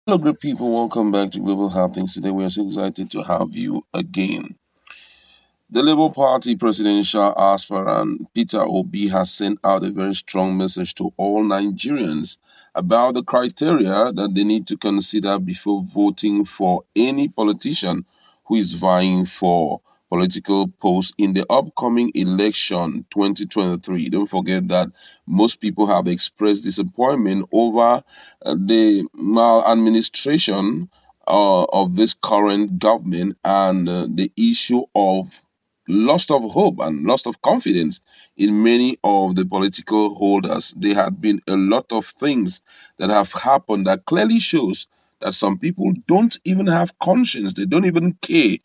Hello, great people. Welcome back to Global Happenings. Today, we are so excited to have you again. The Labour Party presidential aspirant Peter Obi has sent out a very strong message to all Nigerians about the criteria that they need to consider before voting for any politician who is vying for political posts in the upcoming election 2023. Don't forget that most people have expressed disappointment over the maladministration of this current government and the issue of loss of hope and loss of confidence in many of the political holders. There had been a lot of things that have happened that clearly shows that some people don't even have conscience. They don't even care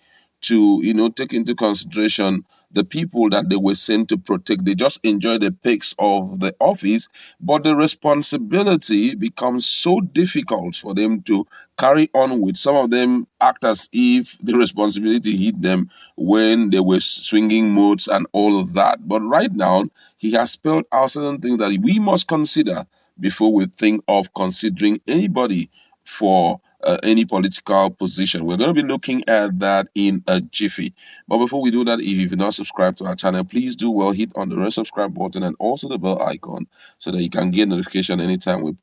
to, take into consideration the people that they were sent to protect. They just enjoy the perks of the office, but the responsibility becomes so difficult for them to carry on with. Some of them act as if the responsibility hit them when they were swinging modes and all of that. But right now, he has spelled out certain things that we must consider before we think of considering anybody for any political position. We're going to be looking at that in a jiffy. But before we do that, if you've not subscribed to our channel, please do well hit on the red subscribe button and also the bell icon so that you can get notification anytime we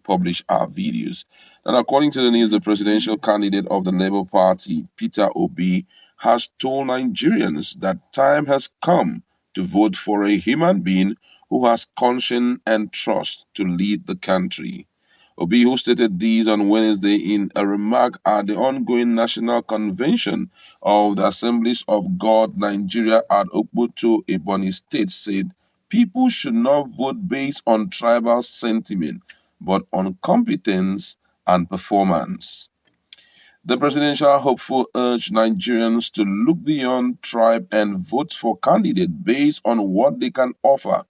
publish our videos. And according to the news, the presidential candidate of the Labour Party, Peter Obi, has told Nigerians that time has come to vote for a human being who has conscience and trust to lead the country. Obi, who stated these on Wednesday in a remark at the ongoing National Convention of the Assemblies of God Nigeria at Okpoto, Ebonyi State, said people should not vote based on tribal sentiment but on competence and performance. The presidential hopeful urged Nigerians to look beyond tribe and vote for candidates based on what they can offer.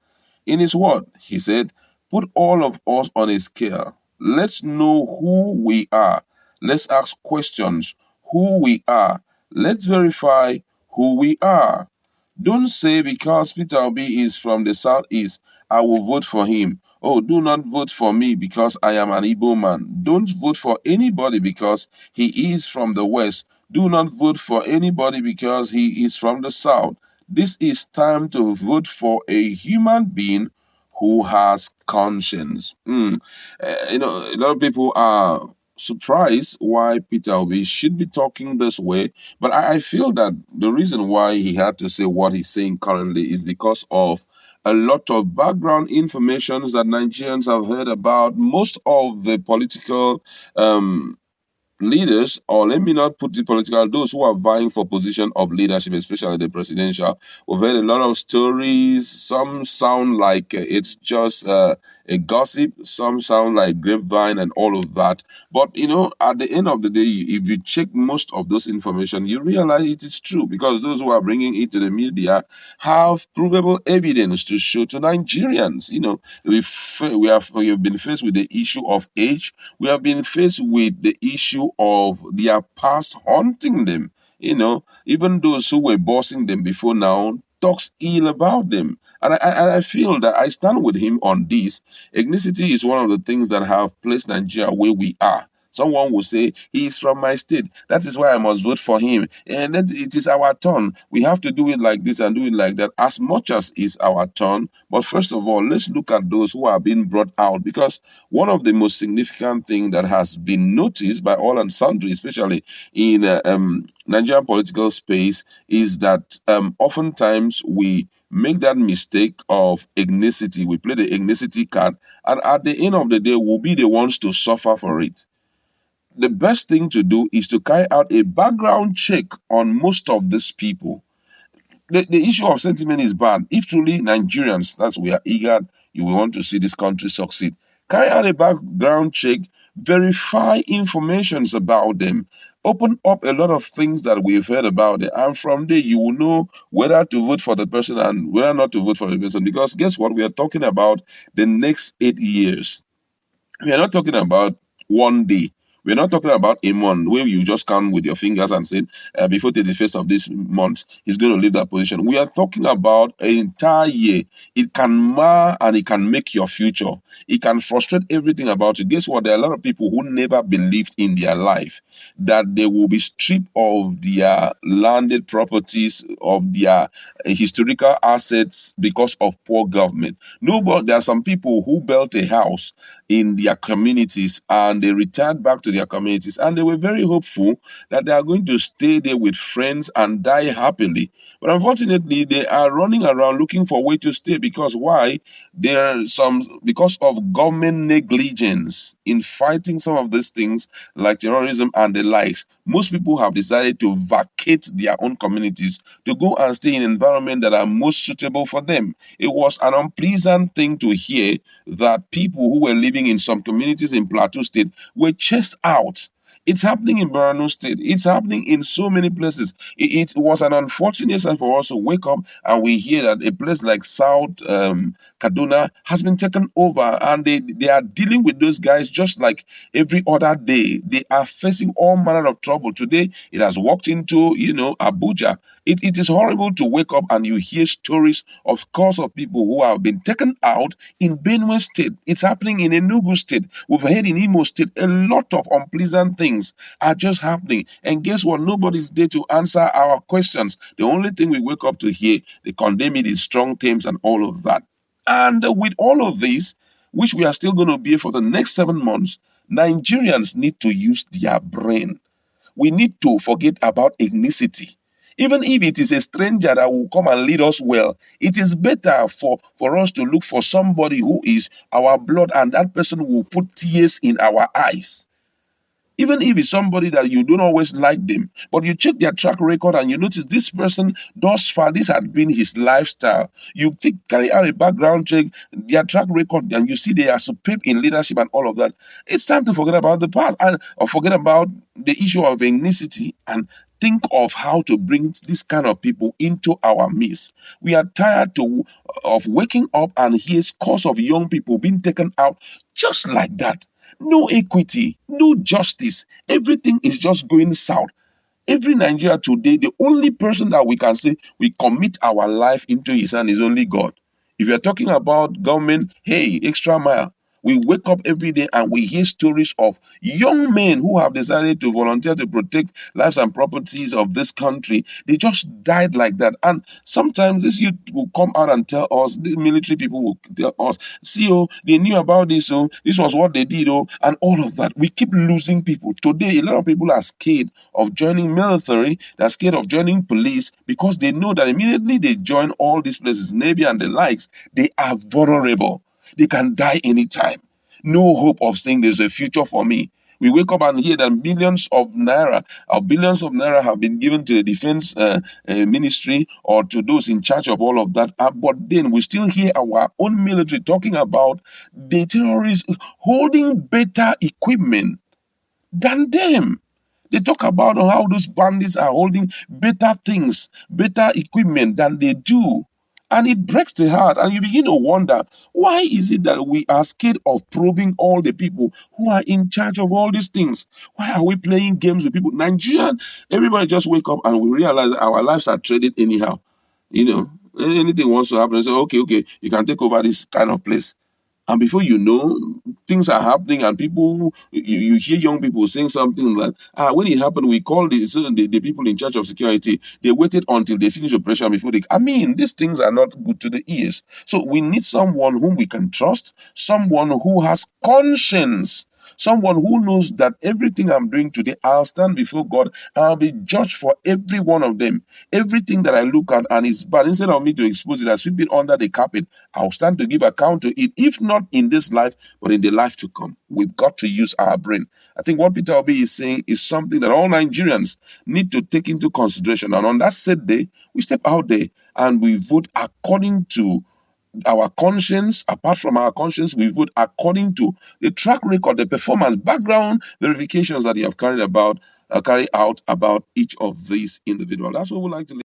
In his word, he said, put all of us on a scale. Let's know who we are. Let's ask questions who we are. Let's verify who we are. Don't say because Peter Obi is from the southeast, I will vote for him. Oh, do not vote for me because I am an Igbo man. Don't vote for anybody because he is from the west. Do not vote for anybody because he is from the south. This is time to vote for a human being who has conscience. A lot of people are surprised why Peter Obi should be talking this way, but I feel that the reason why he had to say what he's saying currently is because of a lot of background information that Nigerians have heard about most of the political leaders, or let me not put it political, those who are vying for position of leadership, especially the presidential. We've heard a lot of stories. Some sound like it's just a gossip. Some sound like grapevine and all of that. But at the end of the day, if you check most of those information, you realize it is true because those who are bringing it to the media have provable evidence to show to Nigerians. We have been faced with the issue of age. We have been faced with the issue of their past haunting them. Even those who were bossing them before now talks ill about them. And I feel that I stand with him on this. Ethnicity is one of the things that have placed Nigeria where we are. Someone will say, he is from my state. That is why I must vote for him. And that it is our turn. We have to do it like this and do it like that, as much as it's our turn. But first of all, let's look at those who are being brought out because one of the most significant thing that has been noticed by all and sundry, especially in Nigerian political space, is that oftentimes we make that mistake of ethnicity. We play the ethnicity card, and at the end of the day, we'll be the ones to suffer for it. The best thing to do is to carry out a background check on most of these people. The issue of sentiment is bad. If truly Nigerians, that's we are eager, you will want to see this country succeed. Carry out a background check, verify informations about them, open up a lot of things that we've heard about it, and from there you will know whether to vote for the person and whether not to vote for the person. Because guess what? We are talking about the next 8 years. We are not talking about one day. We're not talking about a month where you just count with your fingers and say, before 31st of this month, he's going to leave that position. We are talking about an entire year. It can mar and it can make your future. It can frustrate everything about you. Guess what? There are a lot of people who never believed in their life that they will be stripped of their landed properties, of their historical assets because of poor government. No, but there are some people who built a house in their communities and they returned back to their communities and they were very hopeful that they are going to stay there with friends and die happily. But unfortunately, they are running around looking for a way to stay because why? There are some because of government negligence in fighting some of these things like terrorism and the likes. Most people have decided to vacate their own communities to go and stay in environments that are most suitable for them. It was an unpleasant thing to hear that people who were living in some communities in Plateau State were chased out. It's happening in Borno State. It's happening in so many places. It was an unfortunate sign for us to wake up and we hear that a place like South Kaduna has been taken over and they are dealing with those guys just like every other day. They are facing all manner of trouble. Today, it has walked into, Abuja. It is horrible to wake up and you hear stories of scores of people who have been taken out in Benue State. It's happening in Enugu State. We've heard in Imo State a lot of unpleasant things are just happening. And guess what? Nobody's there to answer our questions. The only thing we wake up to hear, they condemn it in strong terms and all of that. And with all of this, which we are still going to be for the next 7 months, Nigerians need to use their brain. We need to forget about ethnicity. Even if it is a stranger that will come and lead us well, it is better for us to look for somebody who is our blood and that person will put tears in our eyes. Even if it's somebody that you don't always like them, but you check their track record and you notice this person thus far, this had been his lifestyle. You carry out a background check, their track record, and you see they are superb in leadership and all of that. It's time to forget about the past and or forget about the issue of ethnicity and think of how to bring this kind of people into our midst. We are tired of waking up and hear scores of young people being taken out just like that. No equity, no justice. Everything is just going south. Every Nigeria today, the only person that we can say we commit our life into his hand is only God. If you're talking about government, hey, extra mile. We wake up every day and we hear stories of young men who have decided to volunteer to protect lives and properties of this country. They just died like that. And sometimes this youth will come out and tell us, the military people will tell us, see, oh, they knew about this, oh, this was what they did, oh, and all of that. We keep losing people. Today, a lot of people are scared of joining military, they're scared of joining police because they know that immediately they join all these places, Navy and the likes, they are vulnerable. They can die anytime. No hope of saying there's a future for me. We wake up and hear that millions of naira or billions of naira have been given to the defense ministry or to those in charge of all of that. But then we still hear our own military talking about the terrorists holding better equipment than them. They talk about how those bandits are holding better things, better equipment than they do. And it breaks the heart. And you begin to wonder, why is it that we are scared of probing all the people who are in charge of all these things? Why are we playing games with people? Nigerian, everybody just wake up and we realize that our lives are traded anyhow. Anything wants to happen, and say, okay, you can take over this kind of place. And before you know, things are happening, and you hear young people saying something like, when it happened, we called the people in charge of security. They waited until they finished operation before they. I mean, these things are not good to the ears. So we need someone whom we can trust, someone who has conscience. Someone who knows that everything I'm doing today, I'll stand before God and I'll be judged for every one of them. Everything that I look at and is bad, instead of me to expose it and sweep it under the carpet, I'll stand to give account to it, if not in this life, but in the life to come. We've got to use our brain. I think what Peter Obi is saying is something that all Nigerians need to take into consideration. And on that said day, we step out there and we vote according to our conscience. Apart from our conscience, we vote according to the track record, the performance, background verifications that you have carried out about each of these individuals. That's what we like to